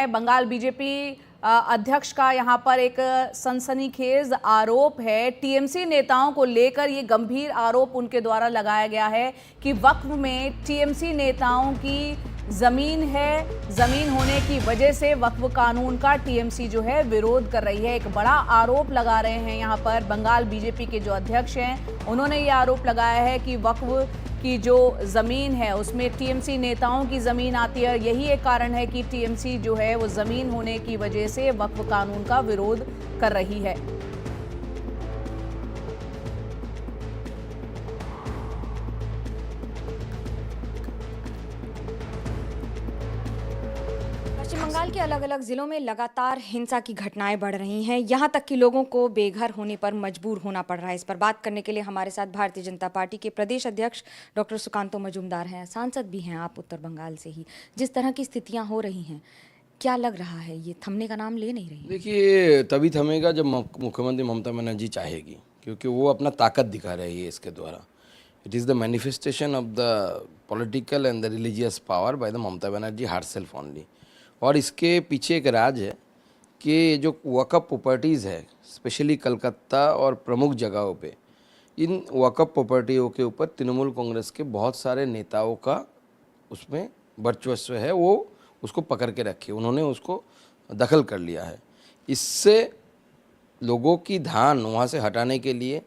Bengal BJP अध्यक्ष का यहां पर एक सनसनीखेज आरोप है। टीएमसी नेताओं को लेकर ये गंभीर आरोप उनके द्वारा लगाया गया है कि वक्फ में टीएमसी नेताओं की जमीन है। जमीन होने की वजह से वक्फ कानून का टीएमसी जो है विरोध कर रही है। एक बड़ा आरोप लगा रहे हैं यहां पर बंगाल बीजेपी के जो अध्यक्ष हैं, उन्होंने ये आरोप लगाया है कि वक्फ की जो ज़मीन है उसमें टीएमसी नेताओं की ज़मीन आती है। यही एक कारण है कि टीएमसी जो है वो ज़मीन होने की वजह से वक्फ कानून का विरोध कर रही है। पश्चिम बंगाल के अलग अलग जिलों में लगातार हिंसा की घटनाएं बढ़ रही हैं। यहां तक कि लोगों को बेघर होने पर मजबूर होना पड़ रहा है। इस पर बात करने के लिए हमारे साथ भारतीय जनता पार्टी के प्रदेश अध्यक्ष डॉक्टर सुकांतो मजूमदार हैं। सांसद भी हैं आप उत्तर बंगाल से ही। जिस तरह की स्थितियां हो रही हैं, क्या लग रहा है ये थमने का नाम ले नहीं रही? देखिए, तभी थमेगा जब मुख्यमंत्री ममता बनर्जी चाहेगी, क्योंकि वो अपना ताकत दिखा रही है इसके द्वारा। It is the manifestation of the political and the religious power by the Mamata Banerjee herself only. और इसके पीछे एक राज है कि जो वक़्फ़ प्रॉपर्टीज़ है, स्पेशली कलकत्ता और प्रमुख जगहों पे, इन वक़्फ़ प्रॉपर्टियों के ऊपर तृणमूल कांग्रेस के बहुत सारे नेताओं का उसमें वर्चस्व है। वो उसको पकड़ के रखे, उन्होंने उसको दखल कर लिया है। इससे लोगों की ध्यान वहाँ से हटाने के लिए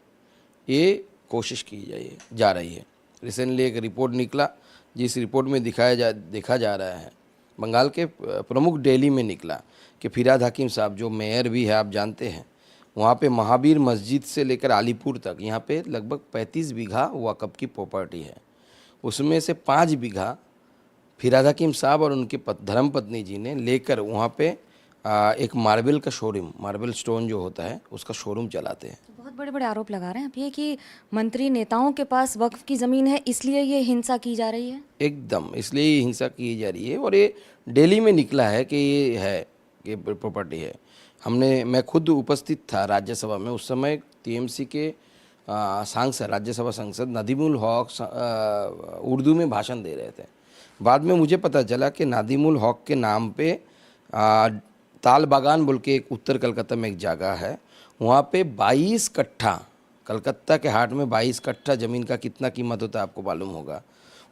ये कोशिश की जा रही है। रिसेंटली एक रिपोर्ट निकला, जिस रिपोर्ट में देखा जा रहा है, बंगाल के प्रमुख दिल्ली में निकला कि फिराद हकीम साहब जो मेयर भी है, आप जानते हैं, वहाँ पे महावीर मस्जिद से लेकर अलीपुर तक यहाँ पे लगभग 35 बीघा वक़्फ़ की प्रॉपर्टी है। उसमें से 5 बीघा फिराद हकीम साहब और उनके धर्मपत्नी जी ने लेकर वहाँ पे एक मार्बल का शोरूम, मार्बल स्टोन जो होता है उसका शोरूम चलाते हैं। बहुत बड़े बड़े आरोप लगा रहे हैं आप ये कि मंत्री नेताओं के पास वक्फ की ज़मीन है, इसलिए ये हिंसा की जा रही है। एकदम, इसलिए ये हिंसा की जा रही है। और ये दिल्ली में निकला है कि ये है कि प्रॉपर्टी है। मैं खुद उपस्थित था राज्यसभा में, उस समय टीएमसी के सांसद, राज्यसभा सांसद नदीमुल हक उर्दू में भाषण दे रहे थे। बाद में मुझे पता चला कि नदीमुल हक के नाम पे ताल बागान बोल के एक उत्तर कलकत्ता में एक जगह है, वहाँ पे 22 कट्ठा, कलकत्ता के हाट में 22 कट्ठा ज़मीन का कितना कीमत होता है आपको मालूम होगा।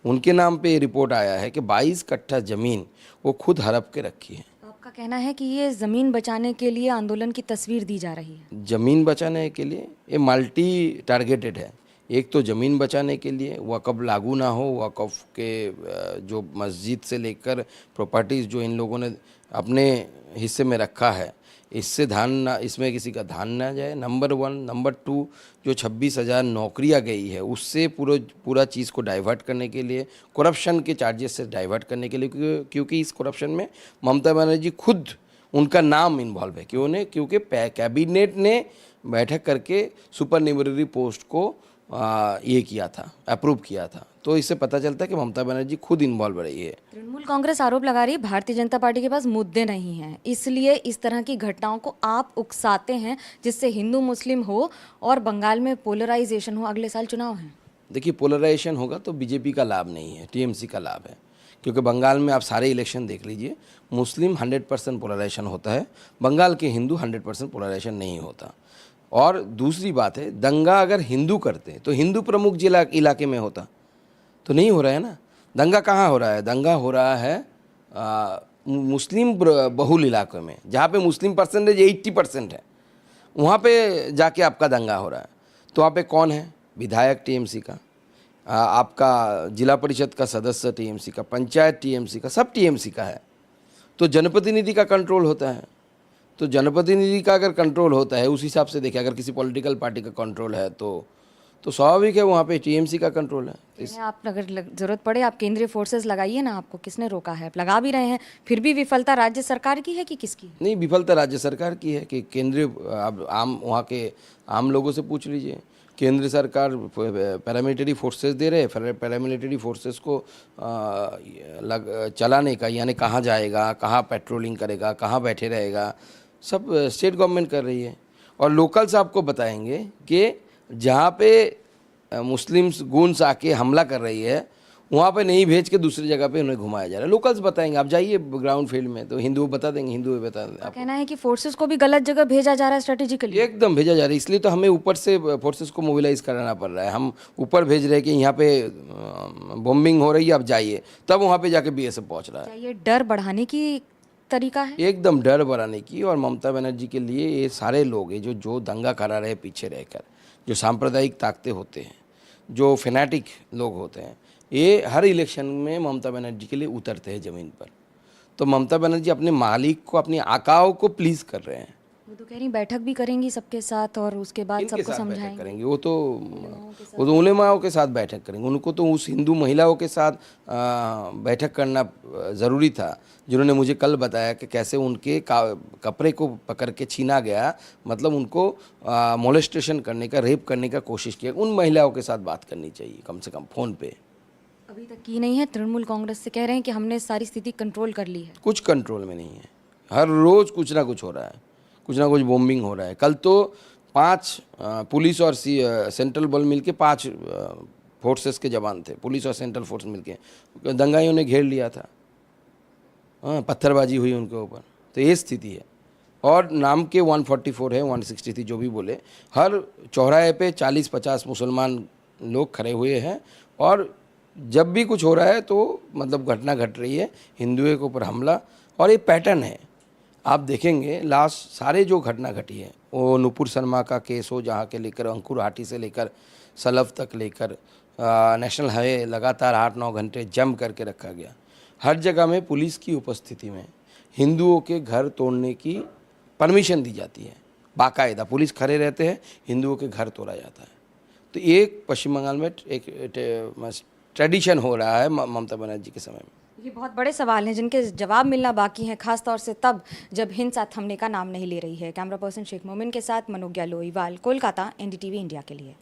उनके नाम पे रिपोर्ट आया है कि 22 कट्ठा ज़मीन वो खुद हड़प के रखी है। आपका कहना है कि ये ज़मीन बचाने के लिए आंदोलन की तस्वीर दी जा रही है? ज़मीन बचाने के लिए ये मल्टी टारगेटेड है। एक तो ज़मीन बचाने के लिए वक़्फ़ लागू ना हो, वक़्फ़ के जो मस्जिद से लेकर प्रॉपर्टीज़ जो इन लोगों ने अपने हिस्से में रखा है, इससे ध्यान ना, इसमें किसी का ध्यान ना जाए, नंबर 1। नंबर 2, जो 26,000 नौकरियां गई है उससे पूरा चीज़ को डाइवर्ट करने के लिए, करप्शन के चार्जेस से डाइवर्ट करने के लिए, क्योंकि इस करप्शन में ममता बनर्जी खुद, उनका नाम इन्वॉल्व है। क्योंकि कैबिनेट ने बैठक करके सुपरन्यूमरी पोस्ट को ये किया था, अप्रूव किया था। तो इससे पता चलता है कि ममता बनर्जी खुद इन्वॉल्व रही है। तृणमूल कांग्रेस आरोप लगा रही है भारतीय जनता पार्टी के पास मुद्दे नहीं हैं, इसलिए इस तरह की घटनाओं को आप उकसाते हैं, जिससे हिंदू मुस्लिम हो और बंगाल में पोलराइजेशन हो। अगले साल चुनाव है। देखिए, पोलराइजेशन होगा तो बीजेपी का लाभ नहीं है, टीएमसी का लाभ है। क्योंकि बंगाल में आप सारे इलेक्शन देख लीजिए, मुस्लिम 100% पोलराइजेशन होता है, बंगाल के हिंदू 100% पोलराइजेशन नहीं होता। और दूसरी बात है, दंगा अगर हिंदू करते तो हिंदू प्रमुख जिला इलाके में होता, तो नहीं हो रहा है ना। दंगा कहाँ हो रहा है? दंगा हो रहा है मुस्लिम बहुल इलाके में, जहाँ पे मुस्लिम परसेंटेज 80% है, वहाँ पे जाके आपका दंगा हो रहा है। तो वहाँ पे कौन है? विधायक टीएमसी का, आपका जिला परिषद का सदस्य टीएमसी का, पंचायत टीएमसी का, सब टीएमसी का है। तो जनप्रतिनिधि का कंट्रोल होता है। तो जनप्रतिनिधि का अगर कंट्रोल होता है, उस हिसाब से देखिए, अगर किसी पॉलिटिकल पार्टी का कंट्रोल है तो स्वाभाविक है वहाँ पे टीएमसी का कंट्रोल है। आप अगर ज़रूरत पड़े आप केंद्रीय फोर्सेस लगाइए ना, आपको किसने रोका है? आप लगा भी रहे हैं, फिर भी विफलता राज्य सरकार की है कि किसकी? नहीं, विफलता राज्य सरकार की है कि केंद्रीय, आप वहाँ के आम लोगों से पूछ लीजिए। केंद्र सरकार पैरामिलिट्री फोर्सेस दे रहे हैं, पैरामिलिट्री फोर्सेस को चलाने का, यानी कहाँ जाएगा, कहाँ पेट्रोलिंग करेगा, कहाँ बैठे रहेगा, सब स्टेट गवर्नमेंट कर रही है। और लोकल्स आपको बताएंगे कि जहाँ पे मुस्लिम्स गूंस आके हमला कर रही है, वहाँ पे नहीं भेज के दूसरी जगह पे उन्हें घुमाया जा रहा है। लोकल्स बताएंगे, आप जाइए ग्राउंड फील्ड में तो हिंदू बता देंगे, हिंदू बता देंगे आपको। कहना है कि फोर्सेस को भी गलत जगह भेजा जा रहा है स्ट्रेटेजिकली। एकदम भेजा जा रहा है, इसलिए तो हमें ऊपर से फोर्सेस को मोबिलाइज कराना पड़ रहा है। हम ऊपर भेज रहे हैं कि यहाँ पे बॉम्बिंग हो रही है, आप जाइए, तब वहाँ पे जाके बीएसएफ पहुँच रहा है। क्या ये डर बढ़ाने की तरीका है? एकदम डर बढ़ाने की। और ममता बनर्जी के लिए ये सारे लोग हैं जो दंगा करा रहे पीछे रहकर, जो सांप्रदायिक ताकतें होते हैं, जो फेनाटिक लोग होते हैं, ये हर इलेक्शन में ममता बनर्जी के लिए उतरते हैं ज़मीन पर। तो ममता बनर्जी अपने मालिक को, अपनी आकाओं को प्लीज़ कर रहे हैं। वो तो कह रही बैठक भी करेंगी सबके साथ और उसके बाद किनके सबको साथ बैठक समझाएंगे। करेंगे? वो तो उलेमाओं के साथ बैठक करेंगे। उनको तो उस हिंदू महिलाओं के साथ बैठक करना ज़रूरी था, जिन्होंने मुझे कल बताया कि कैसे उनके कपड़े को पकड़ के छीना गया, मतलब उनको मोलेस्टेशन करने का, रेप करने का कोशिश किया। उन महिलाओं के साथ बात करनी चाहिए कम से कम फ़ोन पे। अभी तक की नहीं है। तृणमूल कांग्रेस से कह रहे हैं कि हमने सारी स्थिति कंट्रोल कर ली है। कुछ कंट्रोल में नहीं है, हर रोज़ कुछ ना कुछ हो रहा है, कुछ ना कुछ बॉम्बिंग हो रहा है। कल तो 5 पुलिस और सेंट्रल बल मिलके 5 फोर्सेस के जवान थे, पुलिस और सेंट्रल फोर्स मिलके दंगाइयों ने घेर लिया था। हाँ, पत्थरबाजी हुई उनके ऊपर। तो ये स्थिति है। और नाम के 144 है, 160 थी, जो भी बोले, हर चौराहे पे 40-50 मुसलमान लोग खड़े हुए हैं। और जब भी कुछ हो रहा है तो मतलब घटना घट रही है, हिंदुओं के ऊपर हमला। और ये पैटर्न है, आप देखेंगे लास्ट सारे जो घटना घटी है, वो नुपुर शर्मा का केस हो, जहाँ के लेकर अंकुर हाटी से लेकर सलफ तक लेकर नेशनल हाईवे लगातार 8-9 घंटे जम करके रखा गया। हर जगह में पुलिस की उपस्थिति में हिंदुओं के घर तोड़ने की परमिशन दी जाती है। बाकायदा पुलिस खड़े रहते हैं, हिंदुओं के घर तोड़ा जाता है। तो एक पश्चिम बंगाल में एक ट्रेडिशन हो रहा है ममता बनर्जी के समय में। ये बहुत बड़े सवाल हैं जिनके जवाब मिलना बाकी हैं, खासतौर से तब जब हिंसा थमने का नाम नहीं ले रही है। कैमरा पर्सन शेख मोमिन के साथ मनोज्ञा लोईवाल, कोलकाता, एनडीटीवी इंडिया के लिए।